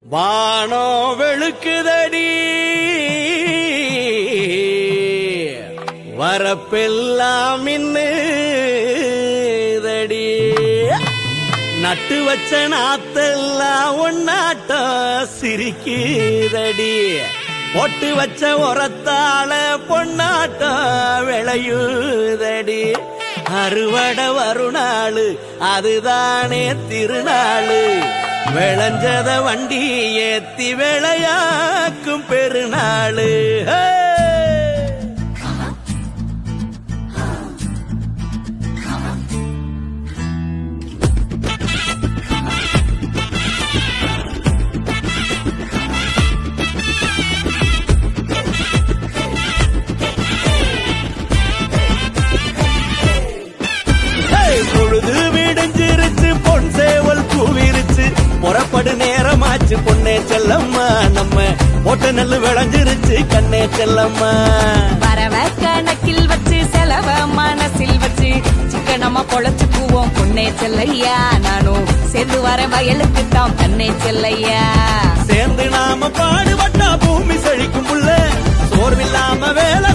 வானோ வெளுக்குதடி வரப்பெல்லாம் மின்னுதடி நட்டு வச்ச நாத்தெல்லாம் ஒன்னாட்டம் சிரிக்குதடி போட்டு வச்ச உரத்தால பொன்னாட்டம் விளையுதடி அறுவடை வருநாளு அதுதானே திருநாளு விளைஞ்சத வண்டி ஏத்தி விளையாக்கும் பெருநாளு பொழுது விடிஞ்சிருச்சு பொன் சேவல் பூவிருச்சு புறப்படு நேரமாச்சு பொண்ணே செல்லம்மா நம்ம போட்ட நெல்லு விளைஞ்சிருச்சு கண்ணே செல்லம்மா வரவ கணக்கில் வச்சு செலவ மனசில் வச்சு சிக்கனமா பொழைச்சுக்குவோம் பொண்ணே செல்லையா நானும் சேர்ந்து வர வயலுக்கு தான் கண்ணே செல்லையா சேர்ந்து நாம பாடுபட்டா பூமி செழிக்கும் புள்ள சோர்வில்லாம வேலை